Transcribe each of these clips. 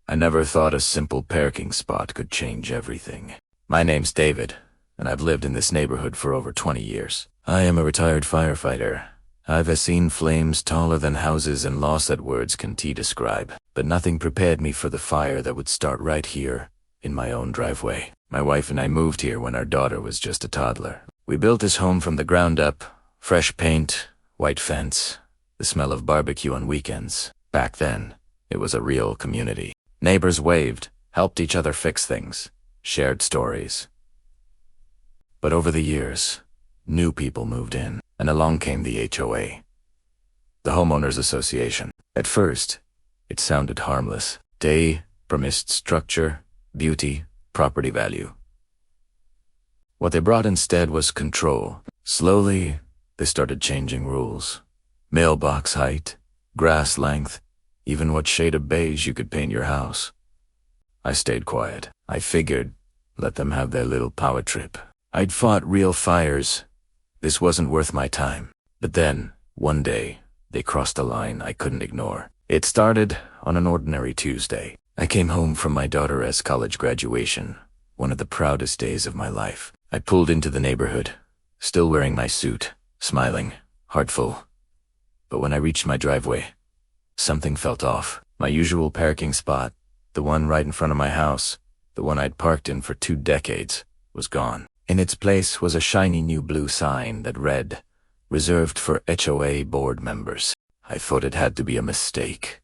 I never thought a simple parking spot could change everything. My name's David, and I've lived in this neighborhood for over 20 years. I am a retired firefighter. I've seen flames taller than houses and loss that words can describe, but nothing prepared me for the fire that would start right here, in my own driveway. My wife and I moved here when our daughter was just a toddler. We built this home from the ground up, fresh paint, white fence, the smell of barbecue on weekends. Back then, it was a real community. Neighbors waved, helped each other fix things, shared stories. But over the years, new people moved in, and along came the HOA, the Homeowners Association. At first, it sounded harmless. They promised structure, beauty, property value. What they brought instead was control. Slowly, they started changing rules. Mailbox height, grass length, even what shade of beige you could paint your house. I stayed quiet. I figured, let them have their little power trip. I'd fought real fires. This wasn't worth my time. But then, one day, they crossed a line I couldn't ignore. It started on an ordinary Tuesday. I came home from my daughter's college graduation, one of the proudest days of my life. I pulled into the neighborhood, still wearing my suit, smiling, heart full. But when I reached my driveway, something felt off. My usual parking spot, the one right in front of my house, the one I'd parked in for 2 decades, was gone. In its place was a shiny new blue sign that read, "Reserved for HOA board members." I thought it had to be a mistake.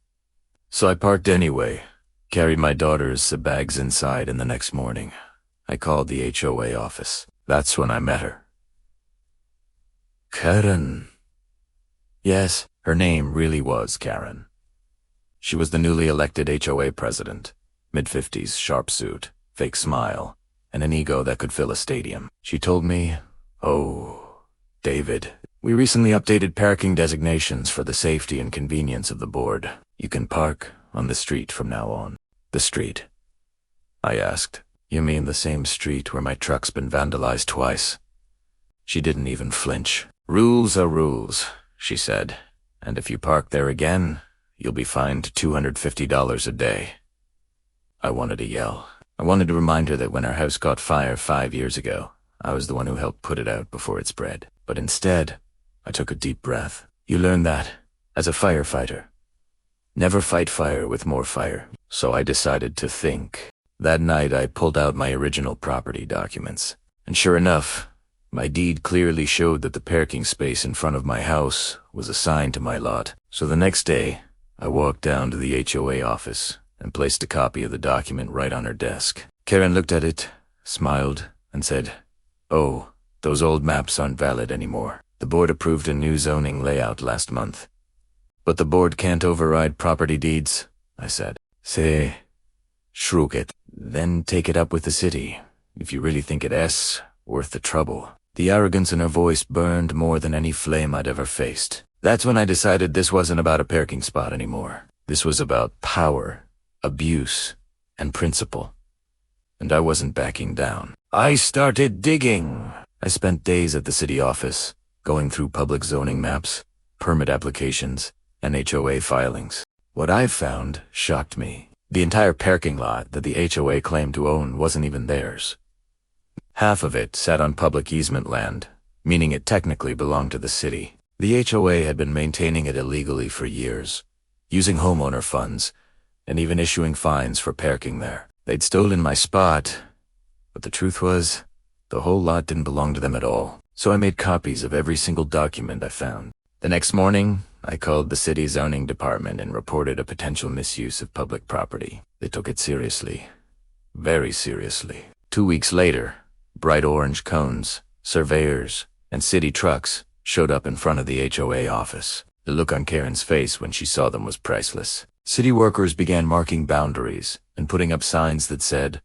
So I parked anyway, carried my daughter's bags inside, and the next morning, I called the HOA office. That's when I met her. Karen. Yes, her name really was Karen. She was the newly elected HOA president, mid-50s, sharp suit, fake smile, and an ego that could fill a stadium. She told me, "Oh, David, we recently updated parking designations for the safety and convenience of the board. You can park on the street from now on." "The street?" I asked. "You mean the same street where my truck's been vandalized twice?" She didn't even flinch. "Rules are rules," she said, "and if you park there again, you'll be fined $250 a day." I wanted to yell. I wanted to remind her that when our house caught fire 5 years ago, I was the one who helped put it out before it spread. But instead, I took a deep breath. You learn that, as a firefighter. Never fight fire with more fire. So I decided to think. That night I pulled out my original property documents. And sure enough, my deed clearly showed that the parking space in front of my house was assigned to my lot. So the next day, I walked down to the HOA office and placed a copy of the document right on her desk. Karen looked at it, smiled, and said, "Oh, those old maps aren't valid anymore. The board approved a new zoning layout last month." "But the board can't override property deeds," I said. "Say, shrug it. Then take it up with the city, if you really think it's worth the trouble." The arrogance in her voice burned more than any flame I'd ever faced. That's when I decided this wasn't about a parking spot anymore. This was about power, abuse, and principle. And I wasn't backing down. I started digging. I spent days at the city office, going through public zoning maps, permit applications, and HOA filings. What I found shocked me. The entire parking lot that the HOA claimed to own wasn't even theirs. Half of it sat on public easement land, meaning it technically belonged to the city. The HOA had been maintaining it illegally for years, using homeowner funds, and even issuing fines for parking there. They'd stolen my spot, but the truth was, the whole lot didn't belong to them at all. So I made copies of every single document I found. The next morning, I called the city zoning department and reported a potential misuse of public property. They took it seriously. Very seriously. 2 weeks later, bright orange cones, surveyors, and city trucks showed up in front of the HOA office. The look on Karen's face when she saw them was priceless. City workers began marking boundaries and putting up signs that said,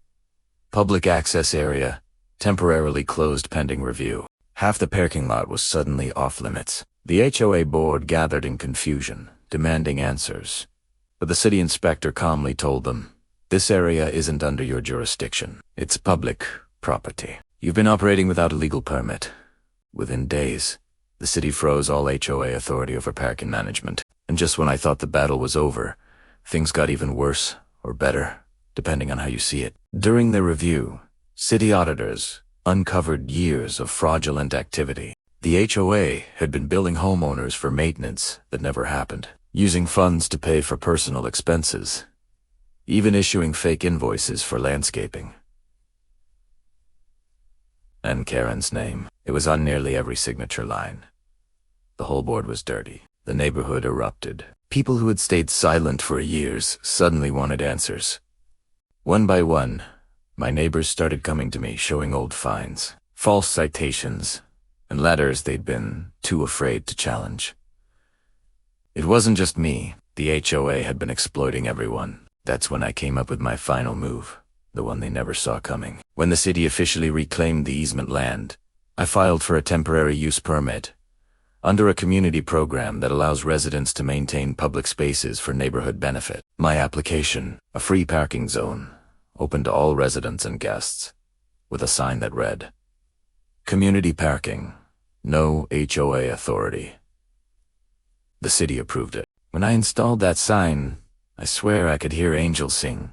"Public access area, temporarily closed pending review." Half the parking lot was suddenly off limits. The HOA board gathered in confusion, demanding answers. But the city inspector calmly told them, "This area isn't under your jurisdiction. It's public property. You've been operating without a legal permit." Within days, the city froze all HOA authority over parking management. And just when I thought the battle was over, things got even worse or better, depending on how you see it. During their review, city auditors uncovered years of fraudulent activity. The HOA had been billing homeowners for maintenance that never happened, using funds to pay for personal expenses, even issuing fake invoices for landscaping. And Karen's name. It was on nearly every signature line. The whole board was dirty. The neighborhood erupted. People who had stayed silent for years suddenly wanted answers. One by one, my neighbors started coming to me showing old fines, false citations, and letters they'd been too afraid to challenge. It wasn't just me. The HOA had been exploiting everyone. That's when I came up with my final move, the one they never saw coming. When the city officially reclaimed the easement land, I filed for a temporary use permit under a community program that allows residents to maintain public spaces for neighborhood benefit. My application, a free parking zone, open to all residents and guests, with a sign that read, "Community parking, no HOA authority." The city approved it. When I installed that sign, I swear I could hear angels sing.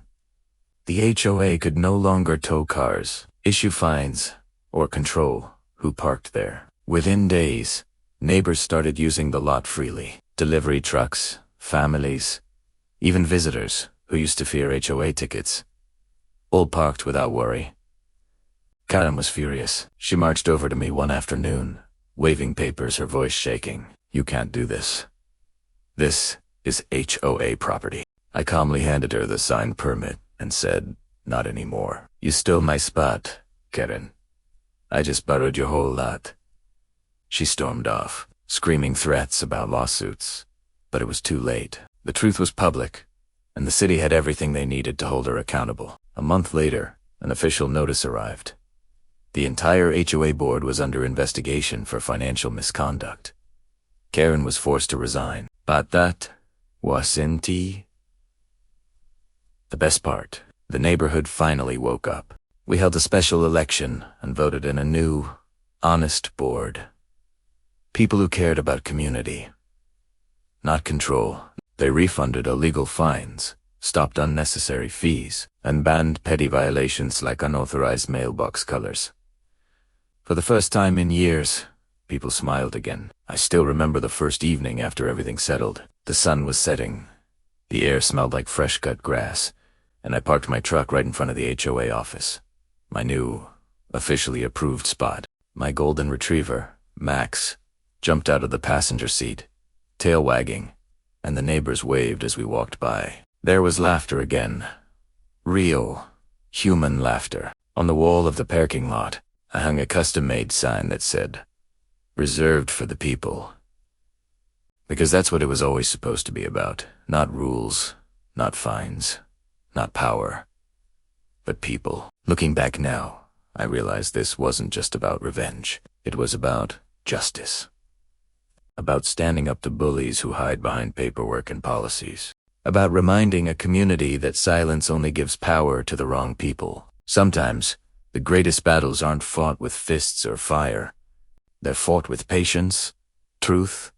The HOA could no longer tow cars, issue fines, or control who parked there. Within days, neighbors started using the lot freely. Delivery trucks, families, even visitors who used to fear HOA tickets, all parked without worry. Karen was furious. She marched over to me one afternoon, waving papers, her voice shaking. "You can't do this. This is HOA property." I calmly handed her the signed permit and said, "Not anymore. You stole my spot, Karen. I just borrowed your whole lot." She stormed off, screaming threats about lawsuits. But it was too late. The truth was public, and the city had everything they needed to hold her accountable. A month later, an official notice arrived. The entire HOA board was under investigation for financial misconduct. Karen was forced to resign. But that wasn't the best part. The neighborhood finally woke up. We held a special election and voted in a new, honest board. People who cared about community, not control. They refunded illegal fines, stopped unnecessary fees, and banned petty violations like unauthorized mailbox colors. For the first time in years, people smiled again. I still remember the first evening after everything settled. The sun was setting. The air smelled like fresh-cut grass, and I parked my truck right in front of the HOA office. My new, officially approved spot. My golden retriever, Max, jumped out of the passenger seat, tail wagging, and the neighbors waved as we walked by. There was laughter again. Real, human laughter. On the wall of the parking lot, I hung a custom-made sign that said, "Reserved for the people." Because that's what it was always supposed to be about. Not rules, not fines, not power, but people. Looking back now, I realized this wasn't just about revenge. It was about justice. About standing up to bullies who hide behind paperwork and policies. About reminding a community that silence only gives power to the wrong people. Sometimes, the greatest battles aren't fought with fists or fire. They're fought with patience, truth,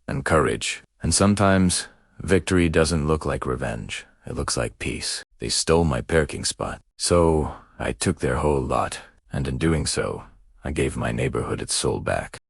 and courage. And sometimes, victory doesn't look like revenge. It looks like peace. They stole my parking spot. So, I took their whole lot, and in doing so, I gave my neighborhood its soul back.